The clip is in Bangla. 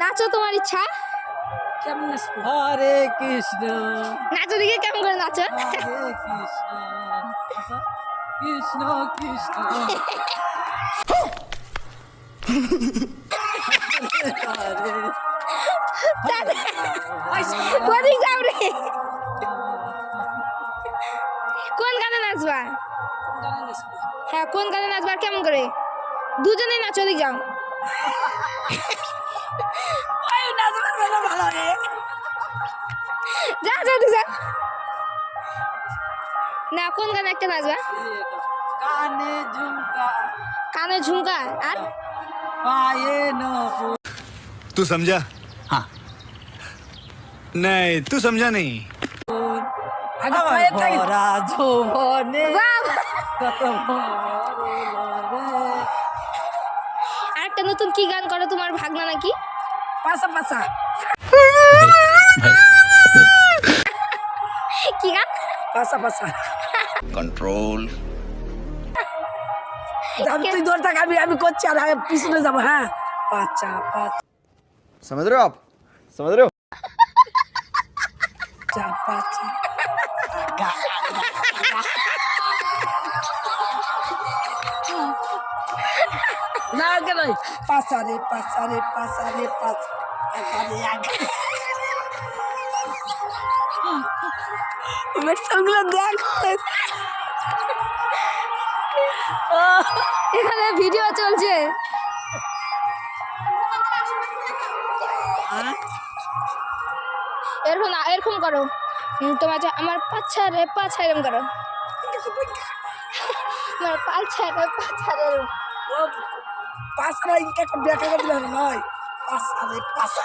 নাচো তোমার ইচ্ছা। কেমন নাচবো? হরে কৃষ্ণ নাচো দিকে কেমন করে নাচো? হরে কৃষ্ণ কৃষ্ণ কৃষ্ণ কোথায় যাও রে? কোন গানে নাচবা? গানে নাচবো? হ্যাঁ কোন গানে নাচবা আর কেমন করে? দুজনে নাচো দিক যাও। ওই নাচবার বেলা ভালো রে। যা যা দিক যাও। না কোন গানে একটা নাচবা? কানে ঝুমকা কানে ঝুমকা আর পায়ে নপুর। तू समझा? हाँ नहीं तू समझा नहीं। আগে পায়ে থাকি। ভরা যৌবনে বাহ! কত ভরে লরে। আরেকটা নতুন কি গান করো তোমার ভাগনা নাকি? পাশা পাশা। কি গান? পাশা পাশা। कंट्रोल তুই দৌড় থাক, আমি করছি আর আগে পিছনে যাবো। হ্যাঁ পাচা পাচা समझ रहे हो आप? समझ रहे हो? পাচা। না আগে নয়, পাচা রে পাচা রে পাচা রে পাচা। আগে আগে আমার সঙ্গে দেখ। এখানে ভিডিও চলছে। এরকম না, এরকম করো। তোমার যে আমার পাছা রে পাছা এরকম করো। আমার পাছা রে পাছা রে। ও পাচা ইনকা দেখা করতে হবে নয়, পাচা রে পাচা।